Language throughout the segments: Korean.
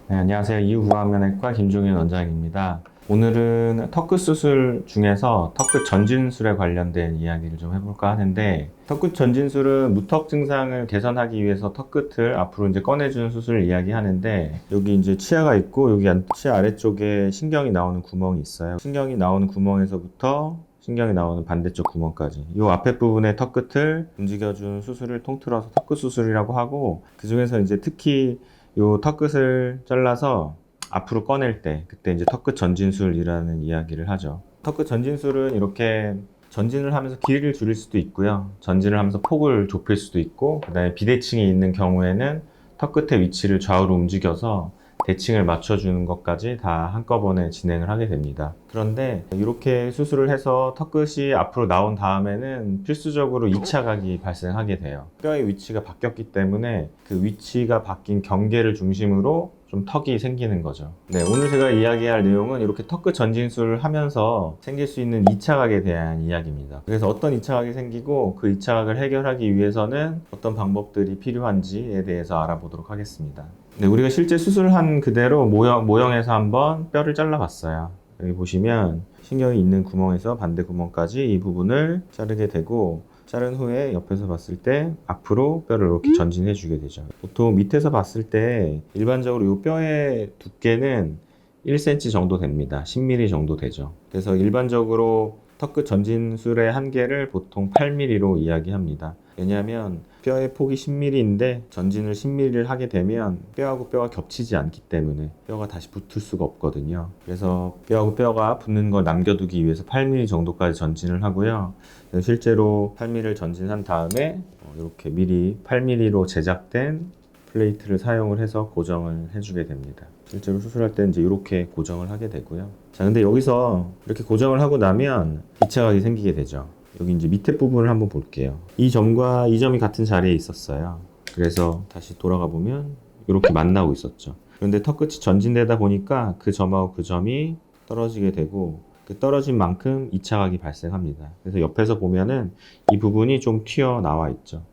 네, 안녕하세요. 이후구강면외과 김종윤 원장입니다. 오늘은 턱끝 수술 중에서 턱끝 전진술에 관련된 이야기를 좀 해볼까 하는데, 턱끝 전진술은 무턱 증상을 개선하기 위해서 턱끝을 앞으로 이제 꺼내주는 수술을 이야기하는데, 여기 이제 치아가 있고 여기 치아 아래쪽에 신경이 나오는 구멍이 있어요. 신경이 나오는 구멍에서부터 신경이 나오는 반대쪽 구멍까지 이 앞에 부분의 턱끝을 움직여주는 수술을 통틀어서 턱끝 수술이라고 하고, 그 중에서 이제 특히 요 턱끝을 잘라서 앞으로 꺼낼 때 그때 이제 턱끝 전진술이라는 이야기를 하죠. 턱끝 전진술은 이렇게 전진을 하면서 길이를 줄일 수도 있고요. 전진을 하면서 폭을 좁힐 수도 있고, 그다음에 비대칭이 있는 경우에는 턱끝의 위치를 좌우로 움직여서 대칭을 맞춰주는 것까지 다 한꺼번에 진행을 하게 됩니다. 그런데 이렇게 수술을 해서 턱끝이 앞으로 나온 다음에는 필수적으로 2차 각이 발생하게 돼요. 뼈의 위치가 바뀌었기 때문에 그 위치가 바뀐 경계를 중심으로 좀 턱이 생기는 거죠. 네, 오늘 제가 이야기할 내용은 이렇게 턱끝 전진술을 하면서 생길 수 있는 2차 각에 대한 이야기입니다. 그래서 어떤 2차 각이 생기고 그 2차 각을 해결하기 위해서는 어떤 방법들이 필요한지에 대해서 알아보도록 하겠습니다. 네, 우리가 실제 수술한 그대로 모형에서 한번 뼈를 잘라봤어요. 여기 보시면 신경이 있는 구멍에서 반대 구멍까지 이 부분을 자르게 되고, 자른 후에 옆에서 봤을 때 앞으로 뼈를 이렇게 전진해 주게 되죠. 보통 밑에서 봤을 때 일반적으로 이 뼈의 두께는 1cm 정도 됩니다. 10mm 정도 되죠. 그래서 일반적으로 턱끝 전진술의 한계를 보통 8mm로 이야기합니다. 왜냐하면 뼈의 폭이 10mm인데 전진을 10mm를 하게 되면 뼈하고 뼈가 겹치지 않기 때문에 뼈가 다시 붙을 수가 없거든요. 그래서 뼈하고 뼈가 붙는 걸 남겨두기 위해서 8mm 정도까지 전진을 하고요. 실제로 8mm를 전진한 다음에 이렇게 미리 8mm로 제작된 플레이트를 사용을 해서 고정을 해주게 됩니다. 실제로 수술할 때는 이제 이렇게 고정을 하게 되고요. 자, 근데 여기서 이렇게 고정을 하고 나면 2차 각이 생기게 되죠. 여기 이제 밑에 부분을 한번 볼게요. 이 점과 이 점이 같은 자리에 있었어요. 그래서 다시 돌아가 보면 이렇게 만나고 있었죠. 그런데 턱끝이 전진되다 보니까 그 점하고 그 점이 떨어지게 되고, 그 떨어진 만큼 2차 각이 발생합니다. 그래서 옆에서 보면은 이 부분이 좀 튀어나와 있죠.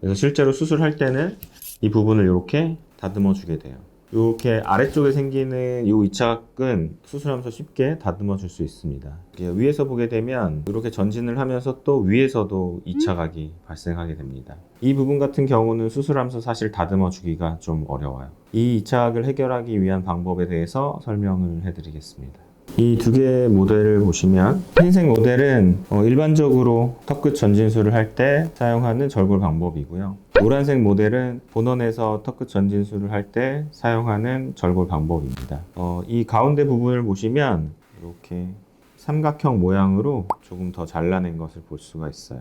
그래서 실제로 수술할 때는 이 부분을 이렇게 다듬어 주게 돼요. 이렇게 아래쪽에 생기는 이 2차 각은 수술하면서 쉽게 다듬어 줄 수 있습니다. 위에서 보게 되면 이렇게 전진을 하면서 또 위에서도 2차 각이 발생하게 됩니다. 이 부분 같은 경우는 수술하면서 사실 다듬어 주기가 좀 어려워요. 이 2차 각을 해결하기 위한 방법에 대해서 설명을 해드리겠습니다. 이 두 개의 모델을 보시면, 흰색 모델은 일반적으로 턱끝 전진술을 할 때 사용하는 절골 방법이고요. 노란색 모델은 본원에서 턱끝 전진술을 할 때 사용하는 절골 방법입니다. 이 가운데 부분을 보시면 이렇게 삼각형 모양으로 조금 더 잘라낸 것을 볼 수가 있어요.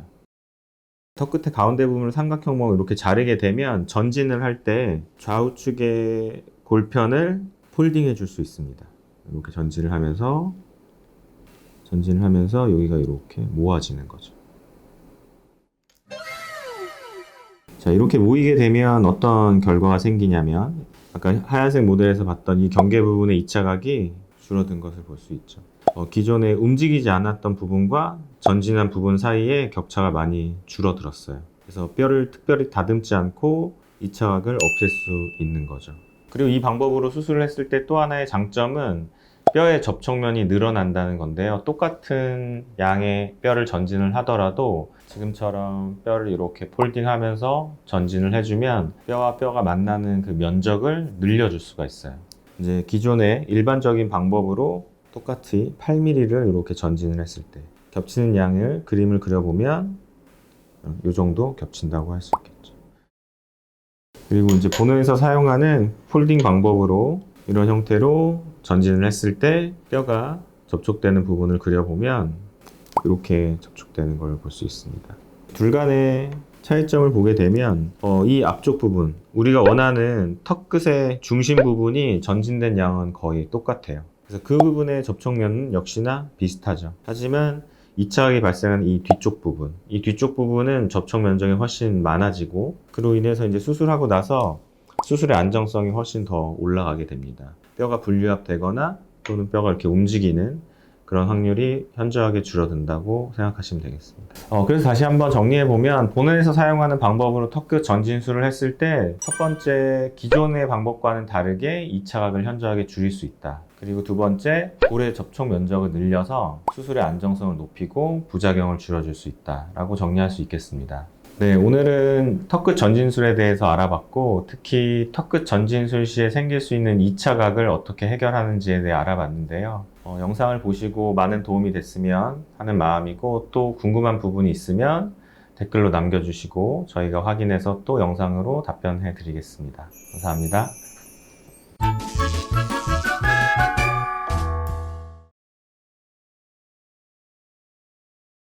턱끝의 가운데 부분을 삼각형 모양으로 이렇게 자르게 되면 전진을 할 때 좌우측의 골편을 폴딩해 줄 수 있습니다. 이렇게 전진을 하면서 여기가 이렇게 모아지는 거죠. 자, 이렇게 모이게 되면 어떤 결과가 생기냐면, 아까 하얀색 모델에서 봤던 이 경계 부분의 2차 각이 줄어든 것을 볼 수 있죠. 기존에 움직이지 않았던 부분과 전진한 부분 사이에 격차가 많이 줄어들었어요. 그래서 뼈를 특별히 다듬지 않고 2차 각을 없앨 수 있는 거죠. 그리고 이 방법으로 수술을 했을 때 또 하나의 장점은 뼈의 접촉면이 늘어난다는 건데요. 똑같은 양의 뼈를 전진을 하더라도 지금처럼 뼈를 이렇게 폴딩하면서 전진을 해주면 뼈와 뼈가 만나는 그 면적을 늘려줄 수가 있어요. 이제 기존의 일반적인 방법으로 똑같이 8mm를 이렇게 전진을 했을 때 겹치는 양을 그림을 그려보면 이 정도 겹친다고 할 수 있겠죠. 그리고 이제 본원에서 사용하는 폴딩 방법으로 이런 형태로 전진을 했을 때 뼈가 접촉되는 부분을 그려보면 이렇게 접촉되는 걸 볼 수 있습니다. 둘 간의 차이점을 보게 되면 이 앞쪽 부분, 우리가 원하는 턱끝의 중심 부분이 전진된 양은 거의 똑같아요. 그래서 그 부분의 접촉면은 역시나 비슷하죠. 하지만 2차 각이 발생한 이 뒤쪽 부분은 접촉 면적이 훨씬 많아지고, 그로 인해서 이제 수술하고 나서 수술의 안정성이 훨씬 더 올라가게 됩니다. 뼈가 분리압되거나 또는 뼈가 이렇게 움직이는 그런 확률이 현저하게 줄어든다고 생각하시면 되겠습니다. 그래서 다시 한번 정리해보면 본원에서 사용하는 방법으로 턱끝 전진술을 했을 때 첫 번째, 기존의 방법과는 다르게 2차각을 현저하게 줄일 수 있다. 그리고 두 번째, 볼의 접촉 면적을 늘려서 수술의 안정성을 높이고 부작용을 줄여줄 수 있다라고 정리할 수 있겠습니다. 네, 오늘은 턱끝 전진술에 대해서 알아봤고, 특히 턱끝 전진술 시에 생길 수 있는 2차각을 어떻게 해결하는지에 대해 알아봤는데요. 영상을 보시고 많은 도움이 됐으면 하는 마음이고, 또 궁금한 부분이 있으면 댓글로 남겨주시고 저희가 확인해서 또 영상으로 답변해 드리겠습니다. 감사합니다.